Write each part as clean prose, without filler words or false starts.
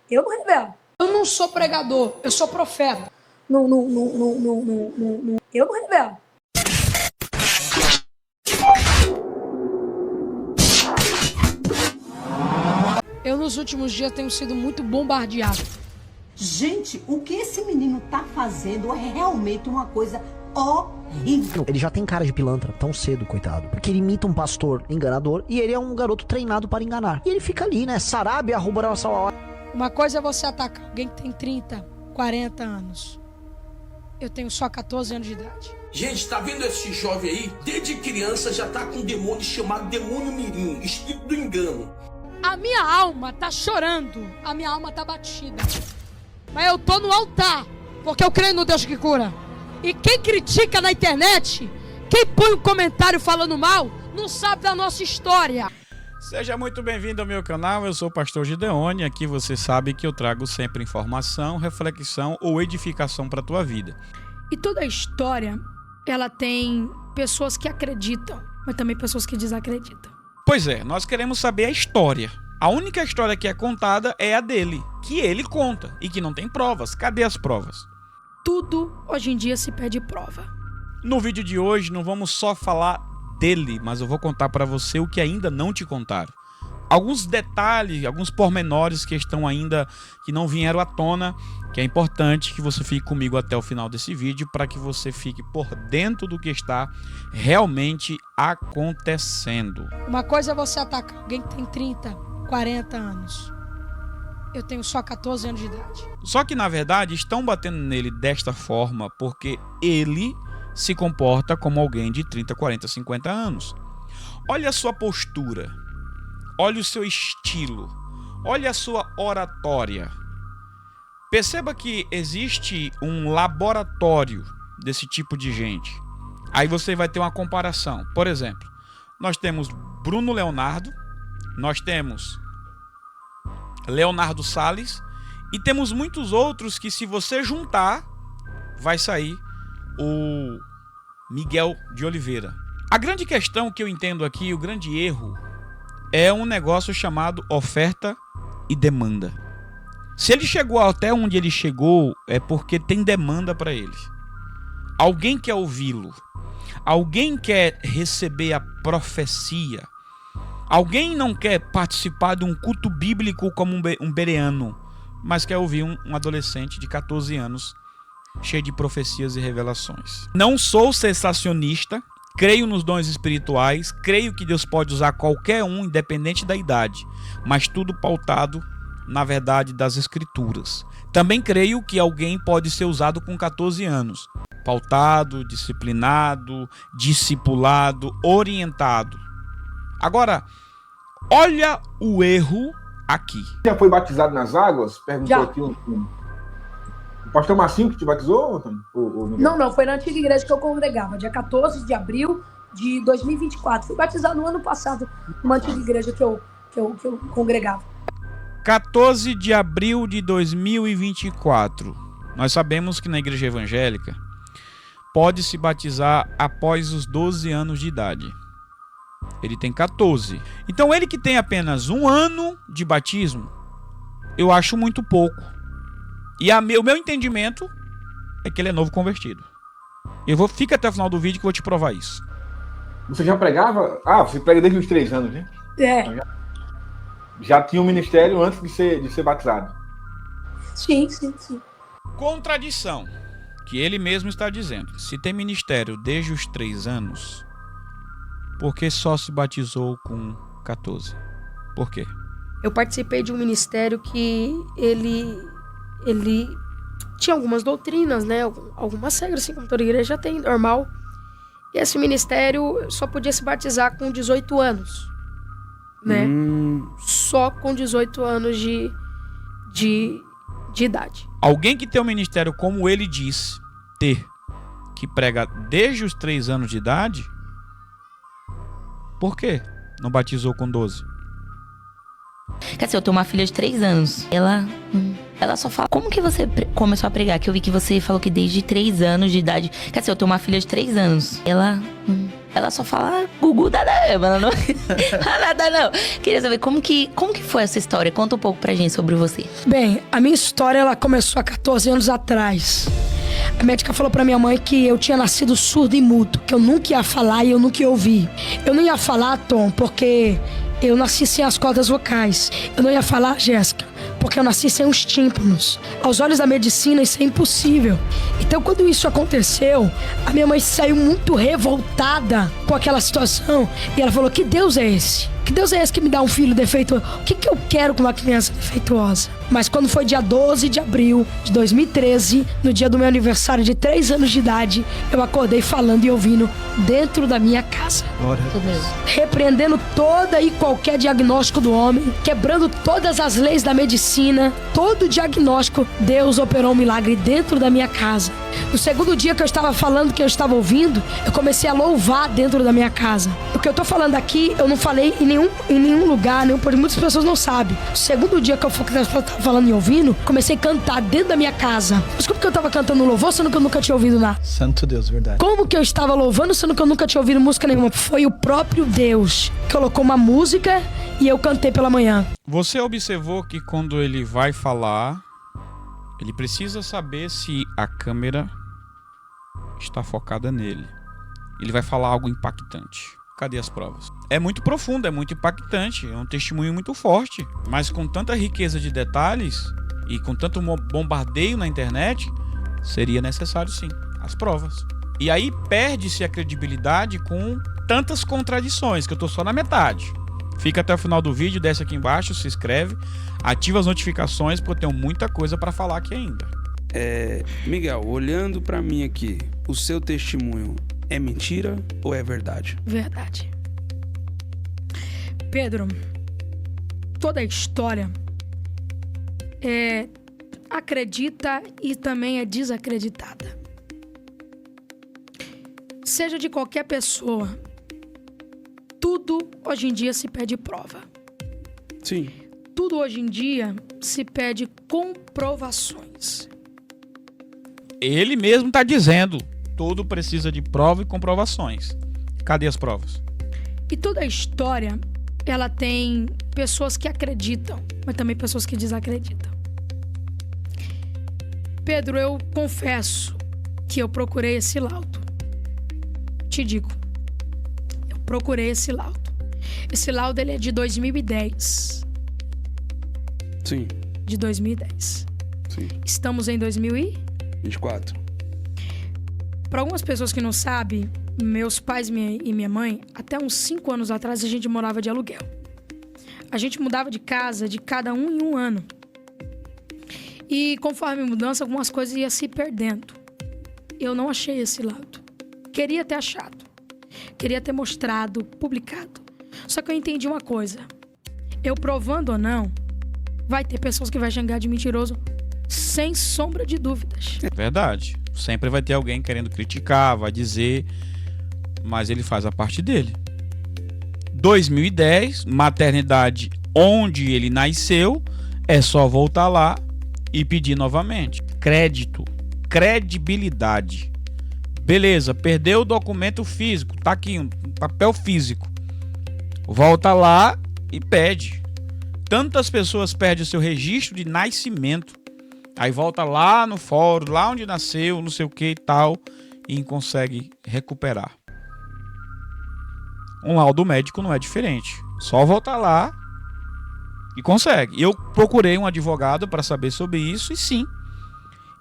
Eu não revelo. Eu não sou pregador, eu sou profeta. Eu não revelo. Eu nos últimos dias tenho sido muito bombardeado. Gente, o que esse menino tá fazendo é realmente uma coisa horrível. Ele já tem cara de pilantra tão cedo, coitado. Porque ele imita um pastor enganador e ele é um garoto treinado para enganar. E ele fica ali, né? Sarabe, arroba nossa hora. Uma coisa é você atacar alguém que tem 30, 40 anos. Eu tenho só 14 anos de idade. Gente, tá vendo esse jovem aí? Desde criança já tá com um demônio chamado demônio mirim, espírito do engano. A minha alma tá chorando, a minha alma tá batida. Mas eu tô no altar, porque eu creio no Deus que cura. E quem critica na internet, quem põe um comentário falando mal, não sabe da nossa história. Seja muito bem-vindo ao meu canal, eu sou o pastor Gideone. Aqui você sabe que eu trago sempre informação, reflexão ou edificação para a tua vida. E toda a história, ela tem pessoas que acreditam, mas também pessoas que desacreditam. Pois é, nós queremos saber a história. A única história que é contada é a dele, que ele conta e que não tem provas. Cadê as provas? Tudo hoje em dia se pede prova. No vídeo de hoje não vamos só falar dele, mas eu vou contar para você o que ainda não te contaram. Alguns detalhes, alguns pormenores que estão ainda, que não vieram à tona, que é importante que você fique comigo até o final desse vídeo para que você fique por dentro do que está realmente acontecendo. Uma coisa é você atacar alguém que tem 30, 40 anos. Eu tenho só 14 anos de idade. Só que na verdade estão batendo nele desta forma porque ele se comporta como alguém de 30, 40, 50 anos. Olha a sua postura, olha o seu estilo, olha a sua oratória. Perceba que existe um laboratório desse tipo de gente. Aí você vai ter uma comparação. Por exemplo, nós temos Bruno Leonardo, nós temos Leonardo Salles e temos muitos outros que, se você juntar, vai sair o Miguel de Oliveira. A grande questão que eu entendo aqui, o grande erro, é um negócio chamado oferta e demanda. Se ele chegou até onde ele chegou, é porque tem demanda para ele. Alguém quer ouvi-lo. Alguém quer receber a profecia. Alguém não quer participar de um culto bíblico como um bereano, mas quer ouvir um adolescente de 14 anos cheio de profecias e revelações. Não sou sensacionista, creio nos dons espirituais, creio que Deus pode usar qualquer um, independente da idade, mas tudo pautado na verdade das Escrituras. Também creio que alguém pode ser usado com 14 anos, pautado, disciplinado, discipulado, orientado. Agora, olha o erro aqui. Já foi batizado nas águas? Perguntou Já. aqui o pastor Marcinho que te batizou, Antônio? Não, foi na antiga igreja que eu congregava, dia 14 de abril de 2024. Fui batizado no ano passado, numa antiga igreja que eu congregava. 14 de abril de 2024. Nós sabemos que na igreja evangélica pode se batizar após os 12 anos de idade. Ele tem 14. Então ele que tem apenas um ano de batismo, eu acho muito pouco. E o meu entendimento é que ele é novo convertido. Fica até o final do vídeo que eu vou te provar isso. Você já pregava? Ah, você prega desde os 3 anos, né? É. Então já tinha um ministério antes de ser batizado. Sim. Contradição, que ele mesmo está dizendo. Se tem ministério desde os 3 anos, por que só se batizou com 14? Por quê? Eu participei de um ministério que ele tinha algumas doutrinas, né? Algumas regras, assim, como toda igreja tem, normal. E esse ministério só podia se batizar com 18 anos, né? Só com 18 anos de idade. Alguém que tem um ministério como ele diz ter, que prega desde os 3 anos de idade, por que não batizou com 12? Quer dizer, eu tenho uma filha de 3 anos. Ela só fala, como que você começou a pregar? Que eu vi que você falou que desde 3 anos de idade. Quer dizer, eu tenho uma filha de 3 anos. Ela só fala Gugu Dada, ela não nada não. Queria saber como que foi essa história? Conta um pouco pra gente sobre você. Bem, a minha história ela começou há 14 anos atrás. A médica falou pra minha mãe que eu tinha nascido surdo e mudo, que eu nunca ia falar e eu nunca ia ouvir. Eu não ia falar, Tom, porque eu nasci sem as cordas vocais. Eu não ia falar, Jéssica, porque eu nasci sem os tímpanos. Aos olhos da medicina, isso é impossível. Então, quando isso aconteceu, a minha mãe saiu muito revoltada com aquela situação. E ela falou, que Deus é esse? Que Deus é esse que me dá um filho defeituoso? O que eu quero com uma criança defeituosa? Mas quando foi dia 12 de abril de 2013, no dia do meu aniversário de 3 anos de idade, eu acordei falando e ouvindo dentro da minha casa. Repreendendo toda e qualquer diagnóstico do homem, quebrando todas as leis da medicina, todo diagnóstico, Deus operou um milagre dentro da minha casa. No segundo dia que eu estava falando, que eu estava ouvindo, eu comecei a louvar dentro da minha casa. O que eu tô falando aqui, eu não falei em nenhum lugar, porque muitas pessoas não sabem. No segundo dia que eu estava falando e ouvindo, comecei a cantar dentro da minha casa. Mas como que eu estava cantando louvor, sendo que eu nunca tinha ouvido nada? Santo Deus, verdade. Como que eu estava louvando, sendo que eu nunca tinha ouvido música nenhuma? Foi o próprio Deus que colocou uma música e eu cantei pela manhã. Você observou que quando ele vai falar, ele precisa saber se a câmera está focada nele. Ele vai falar algo impactante. Cadê as provas? É muito profundo, é muito impactante, é um testemunho muito forte. Mas com tanta riqueza de detalhes e com tanto bombardeio na internet, seria necessário sim as provas. E aí perde-se a credibilidade com tantas contradições, que eu tô só na metade. Fica até o final do vídeo, desce aqui embaixo, se inscreve, ativa as notificações, porque eu tenho muita coisa para falar aqui ainda. Miguel, olhando para mim aqui, o seu testemunho é mentira ou é verdade? Verdade. Pedro, toda a história é acredita e também é desacreditada. Seja de qualquer pessoa, tudo hoje em dia se pede prova. Sim. Tudo hoje em dia se pede comprovações. Ele mesmo está dizendo, tudo precisa de prova e comprovações. Cadê as provas? E toda a história, ela tem pessoas que acreditam, mas também pessoas que desacreditam. Pedro, eu confesso que eu procurei esse laudo. Te digo, eu procurei esse laudo. Esse laudo, ele é de 2010. Sim. De 2010. Sim. Estamos em 2024. Para algumas pessoas que não sabem, meus pais e minha mãe, até uns 5 anos atrás, a gente morava de aluguel. A gente mudava de casa de cada um em um ano. E conforme a mudança, algumas coisas iam se perdendo. Eu não achei esse laudo. Queria ter achado. Queria ter mostrado, publicado. Só que eu entendi uma coisa. Eu provando ou não, vai ter pessoas que vão xingar de mentiroso sem sombra de dúvidas. Verdade. Sempre vai ter alguém querendo criticar, vai dizer, mas ele faz a parte dele. 2010, maternidade onde ele nasceu, é só voltar lá e pedir novamente. Crédito, credibilidade. Beleza, perdeu o documento físico, tá aqui um papel físico. Volta lá e pede. Tantas pessoas perdem o seu registro de nascimento. Aí volta lá no fórum, lá onde nasceu, não sei o que e tal, e consegue recuperar. Um laudo médico não é diferente. Só voltar lá e consegue. Eu procurei um advogado para saber sobre isso e sim.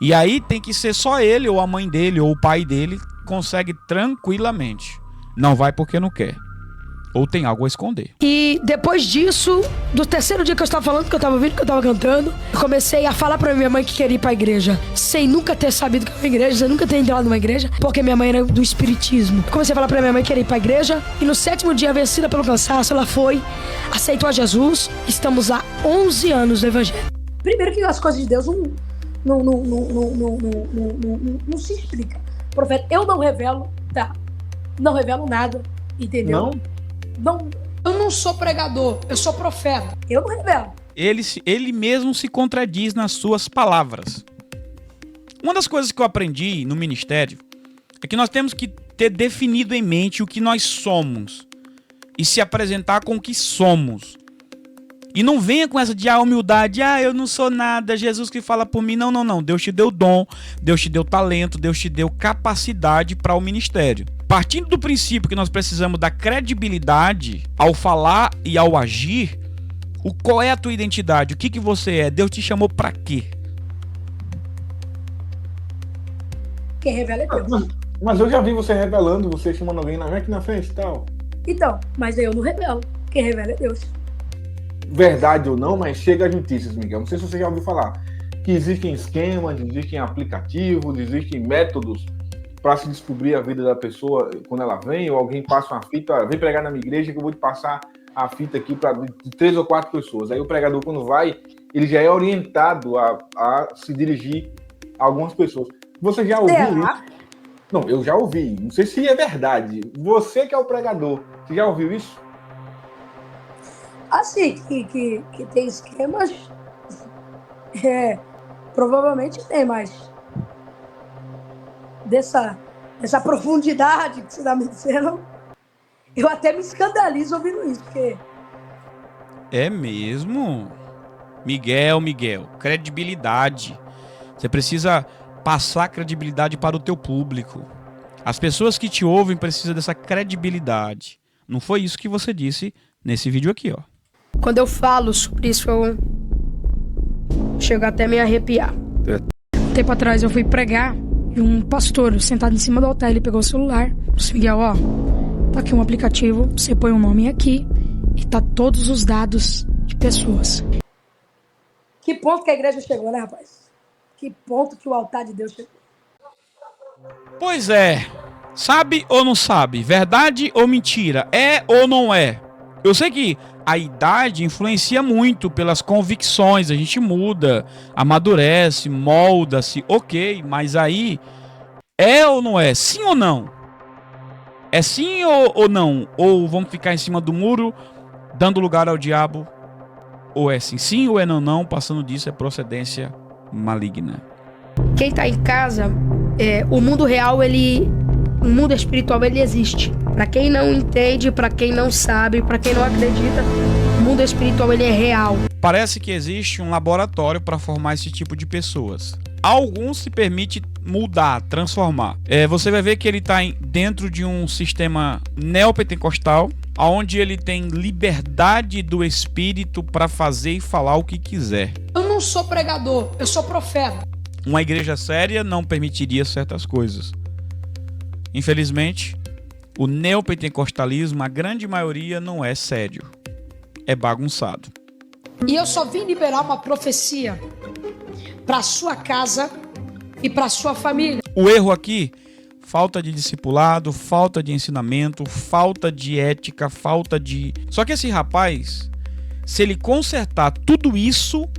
E aí tem que ser só ele, ou a mãe dele, ou o pai dele, consegue tranquilamente. Não vai porque não quer. Ou tem algo a esconder. E depois disso, do terceiro dia que eu estava falando, que eu estava ouvindo, que eu estava cantando, eu comecei a falar pra minha mãe que queria ir pra igreja, sem nunca ter sabido que era uma igreja, sem nunca ter entrado numa igreja, porque minha mãe era do espiritismo. Eu comecei a falar pra minha mãe que queria ir pra igreja, e no 7º dia, vencida pelo cansaço, ela foi, aceitou a Jesus. Estamos há 11 anos no evangelho. Primeiro que as coisas de Deus não se explicam. Profeta, eu não revelo, tá? Não revelo nada, entendeu? Não, eu não sou pregador, eu sou profeta. Eu não revelo. Ele mesmo se contradiz nas suas palavras. Uma das coisas que eu aprendi no ministério é que nós temos que ter definido em mente o que nós somos e se apresentar com o que somos. E não venha com essa de humildade, eu não sou nada, Jesus que fala por mim. Não, não, não. Deus te deu dom, Deus te deu talento, Deus te deu capacidade para o ministério. Partindo do princípio que nós precisamos da credibilidade ao falar e ao agir, qual é a tua identidade? O que você é? Deus te chamou para quê? Quem revela é Deus. Mas eu já vi você revelando, você chamando alguém aqui na frente e tal. Então, mas eu não revelo. Quem revela é Deus. Verdade ou não, mas chega às notícias, Miguel. Não sei se você já ouviu falar que existem esquemas, existem aplicativos, existem métodos para se descobrir a vida da pessoa quando ela vem, ou alguém passa uma fita, vem pregar na minha igreja que eu vou te passar a fita aqui para 3 ou 4 pessoas. Aí o pregador, quando vai, ele já é orientado a se dirigir a algumas pessoas. Você já ouviu isso? Não, eu já ouvi. Não sei se é verdade. Você que é o pregador, você já ouviu isso? Assim, que tem esquemas, provavelmente tem, mas dessa profundidade que você está me dizendo, eu até me escandalizo ouvindo isso, porque... É mesmo? Miguel, credibilidade. Você precisa passar credibilidade para o teu público. As pessoas que te ouvem precisam dessa credibilidade. Não foi isso que você disse nesse vídeo aqui, ó. Quando eu falo sobre isso, eu chego até a me arrepiar. Um tempo atrás eu fui pregar e um pastor sentado em cima do altar, ele pegou o celular, disse: Miguel, ó, tá aqui um aplicativo, você põe o nome aqui e tá todos os dados de pessoas. Que ponto que a igreja chegou, né, rapaz? Que ponto que o altar de Deus chegou. Pois é. Sabe ou não sabe? Verdade ou mentira? É ou não é? Eu sei que a idade influencia muito pelas convicções, a gente muda, amadurece, molda-se, ok, mas aí é ou não é? Sim ou não? É sim ou não? Ou vamos ficar em cima do muro, dando lugar ao diabo? Ou é sim? Sim ou é não? Não, passando disso é procedência maligna. Quem tá em casa, o mundo real, o mundo espiritual, ele existe. Para quem não entende, para quem não sabe, para quem não acredita, o mundo espiritual, ele é real. Parece que existe um laboratório para formar esse tipo de pessoas. Alguns se permite mudar, transformar. Você vai ver que ele está dentro de um sistema neopentecostal, onde ele tem liberdade do espírito para fazer e falar o que quiser. Eu não sou pregador, eu sou profeta. Uma igreja séria não permitiria certas coisas. Infelizmente, o neopentecostalismo, a grande maioria, não é sério. É bagunçado. E eu só vim liberar uma profecia para sua casa e para sua família. O erro aqui, falta de discipulado, falta de ensinamento, falta de ética, falta de... Só que esse rapaz, se ele consertar tudo isso...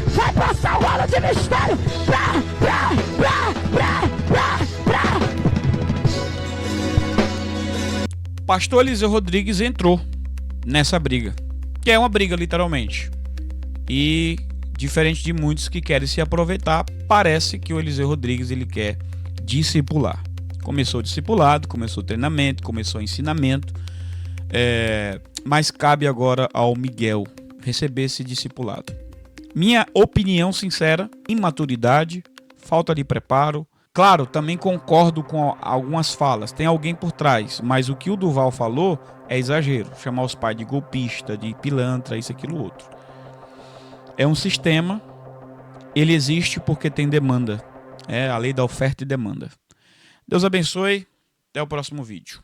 Vai passar o ano de mistério! Pastor Eliseu Rodrigues entrou nessa briga, que é uma briga literalmente. E diferente de muitos que querem se aproveitar, parece que o Eliseu Rodrigues ele quer discipular. Começou discipulado, começou treinamento, começou ensinamento, mas cabe agora ao Miguel receber esse discipulado. Minha opinião sincera, imaturidade, falta de preparo. Claro, também concordo com algumas falas, tem alguém por trás, mas o que o Duval falou é exagero. Chamar os pais de golpista, de pilantra, isso, aquilo, outro. É um sistema, ele existe porque tem demanda. É a lei da oferta e demanda. Deus abençoe, até o próximo vídeo.